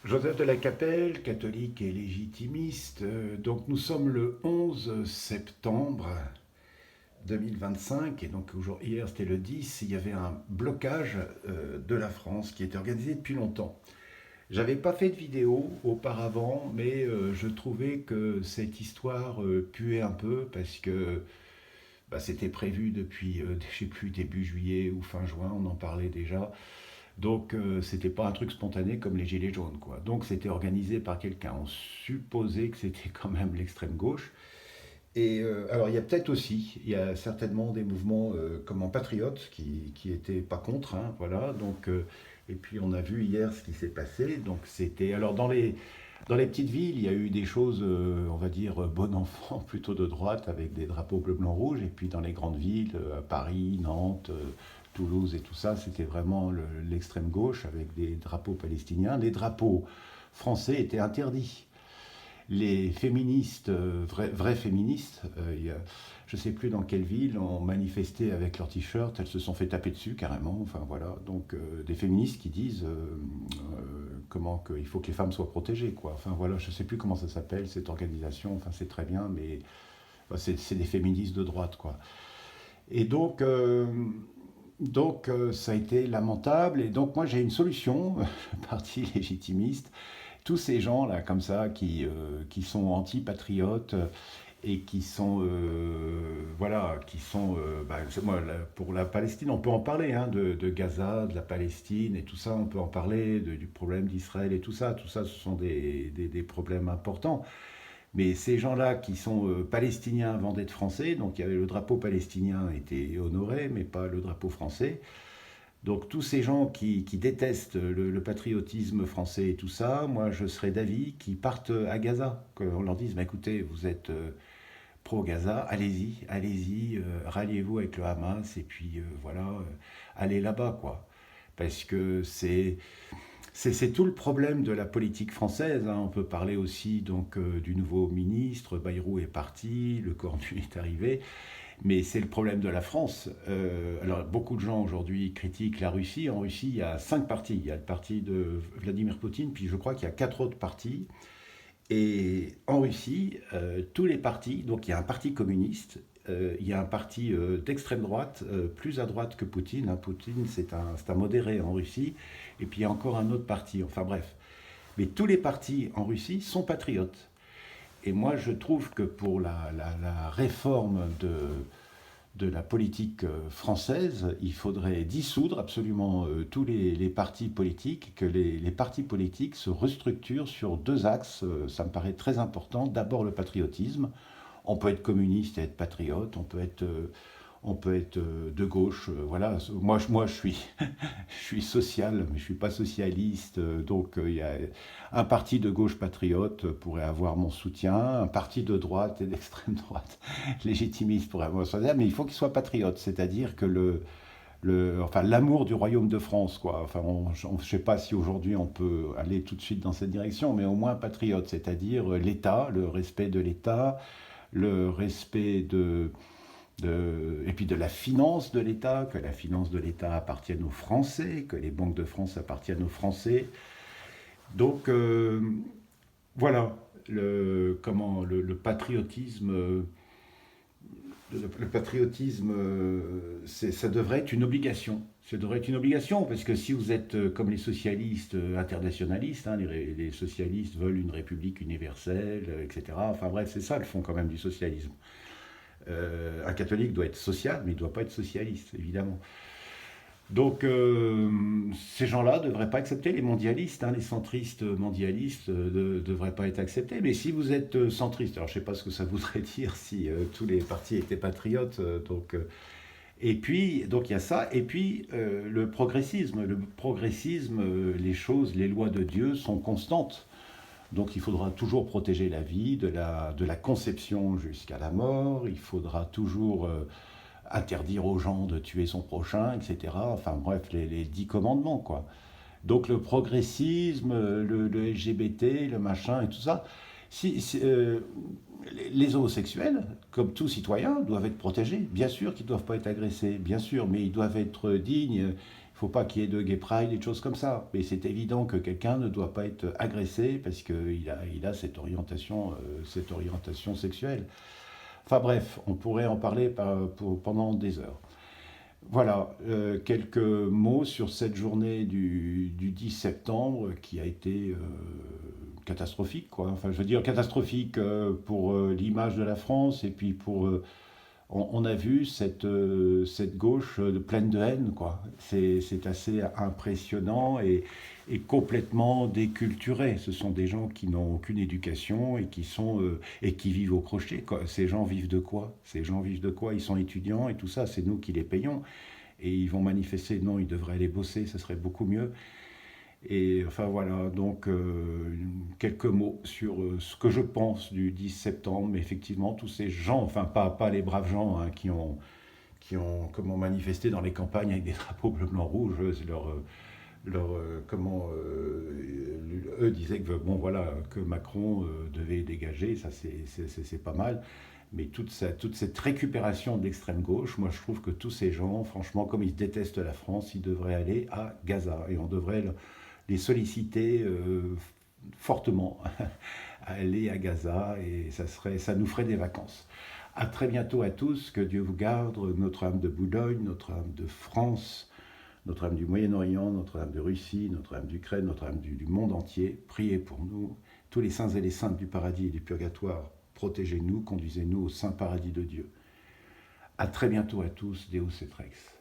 Joseph de la Capelle, catholique et légitimiste. Donc nous sommes le 11 septembre 2025 et donc hier c'était le 10, il y avait un blocage de la France qui était organisé depuis longtemps. J'avais pas fait de vidéo auparavant, mais je trouvais que cette histoire puait un peu parce que c'était prévu depuis, je sais plus, début juillet ou fin juin, on en parlait déjà. Donc c'était pas un truc spontané comme les Gilets jaunes, quoi. Donc c'était organisé par quelqu'un. On supposait que c'était quand même l'extrême gauche. Et alors il y a peut-être aussi, il y a certainement des mouvements comme en Patriote qui étaient pas contre, hein, voilà. Donc et puis on a vu hier ce qui s'est passé. Donc c'était alors dans les petites villes, il y a eu des choses, on va dire bon enfant, plutôt de droite, avec des drapeaux bleu, blanc, rouge. Et puis dans les grandes villes, Paris, Nantes, Toulouse et tout ça, c'était vraiment l'extrême gauche avec des drapeaux palestiniens. Les drapeaux français étaient interdits. Les féministes, vraies féministes, je ne sais plus dans quelle ville, ont manifesté avec leurs t-shirts, elles se sont fait taper dessus carrément. Enfin voilà, donc des féministes qui disent comment qu'il faut que les femmes soient protégées, quoi. Enfin voilà, je ne sais plus comment ça s'appelle cette organisation. Enfin c'est très bien, mais c'est des féministes de droite, quoi. Et donc, ça a été lamentable. Et donc, moi, j'ai une solution, parti légitimiste. Tous ces gens-là, comme ça, qui sont anti-patriotes et qui sont, voilà, qui sont, moi, pour la Palestine, on peut en parler, hein, de Gaza, de la Palestine et tout ça, on peut en parler du problème d'Israël et tout ça. Tout ça, ce sont des problèmes importants. Mais ces gens-là qui sont palestiniens avant d'être français, donc il y avait le drapeau palestinien était honoré, mais pas le drapeau français. Donc tous ces gens qui détestent le patriotisme français et tout ça, moi je serais d'avis qu'ils partent à Gaza, qu'on leur dise, bah, écoutez, vous êtes pro-Gaza, allez-y, allez-y, ralliez-vous avec le Hamas, et puis voilà, allez là-bas, quoi. Parce que c'est tout le problème de la politique française, hein. On peut parler aussi donc du nouveau ministre, Bayrou est parti, le Cornu est arrivé, mais c'est le problème de la France. Alors beaucoup de gens aujourd'hui critiquent la Russie. En Russie, il y a 5 partis. Il y a le parti de Vladimir Poutine, puis je crois qu'il y a 4 autres partis. Et en Russie, tous les partis, donc il y a un parti communiste, il y a un parti d'extrême droite, plus à droite que Poutine, hein. Poutine, c'est un modéré en Russie. Et puis il y a encore un autre parti, enfin bref. Mais tous les partis en Russie sont patriotes. Et moi, je trouve que pour la réforme de la politique française, il faudrait dissoudre absolument tous les partis politiques, que les partis politiques se restructurent sur 2 axes. Ça me paraît très important. D'abord le patriotisme. On peut être communiste et être patriote, on peut être de gauche, voilà. Moi je suis social, mais je suis pas socialiste. Donc il y a un parti de gauche patriote pourrait avoir mon soutien, un parti de droite et d'extrême droite légitimiste pourrait avoir mon soutien, mais il faut qu'il soit patriote, c'est-à-dire que enfin, l'amour du royaume de France, quoi. Enfin, je ne sais pas si aujourd'hui on peut aller tout de suite dans cette direction, mais au moins patriote, c'est-à-dire l'État, le respect de l'État, le respect et puis de la finance de l'État, que la finance de l'État appartienne aux Français, que les banques de France appartiennent aux Français. Donc voilà, le patriotisme, ça devrait être une obligation. Ça devrait être une obligation, parce que si vous êtes comme les socialistes internationalistes, hein, les socialistes veulent une république universelle, etc. Enfin bref, c'est ça le fond quand même du socialisme. Un catholique doit être social, mais il ne doit pas être socialiste, évidemment. Donc ces gens-là ne devraient pas accepter les mondialistes, hein, les centristes mondialistes ne devraient pas être acceptés. Mais si vous êtes centriste, alors je ne sais pas ce que ça voudrait dire si tous les partis étaient patriotes. Et puis, donc il y a ça. Et puis le progressisme. Le progressisme, les lois de Dieu sont constantes. Donc il faudra toujours protéger la vie, de la conception jusqu'à la mort. Il faudra toujours interdire aux gens de tuer son prochain, etc. Enfin bref, les 10 commandements, quoi. Donc le progressisme, le LGBT, le machin et tout ça. Les homosexuels, comme tout citoyen, doivent être protégés. Bien sûr qu'ils ne doivent pas être agressés, bien sûr, mais ils doivent être dignes. Il faut pas qu'il y ait de gay pride et de choses comme ça. Mais c'est évident que quelqu'un ne doit pas être agressé parce qu'il a cette orientation sexuelle. Enfin bref, on pourrait en parler pendant des heures. Voilà, quelques mots sur cette journée du 10 septembre qui a été catastrophique, quoi. Enfin, je veux dire catastrophique pour l'image de la France et puis on a vu cette gauche pleine de haine, quoi. C'est assez impressionnant et complètement déculturé. Ce sont des gens qui n'ont aucune éducation et qui vivent au crochet, quoi. Ces gens vivent de quoi? Ces gens vivent de quoi? Ils sont étudiants et tout ça, c'est nous qui les payons. Et ils vont manifester, non, ils devraient aller bosser, ce serait beaucoup mieux. Et enfin voilà, donc quelques mots sur ce que je pense du 10 septembre, mais effectivement tous ces gens, enfin pas les braves gens hein, qui ont comment manifesté dans les campagnes avec des drapeaux bleu, blanc, rouge, eux disaient que bon voilà que Macron devait dégager, ça c'est pas mal, mais toute cette récupération de l'extrême gauche, moi je trouve que tous ces gens, franchement, comme ils détestent la France, ils devraient aller à Gaza et on devrait les solliciter fortement à aller à Gaza et ça nous ferait des vacances. À très bientôt à tous, que Dieu vous garde, Notre-Dame de Boulogne, Notre-Dame de France, Notre-Dame du Moyen-Orient, Notre-Dame de Russie, Notre-Dame d'Ukraine, Notre-Dame du monde entier. Priez pour nous, tous les saints et les saintes du paradis et du purgatoire, protégez-nous, conduisez-nous au saint paradis de Dieu. À très bientôt à tous, Deus et Rex.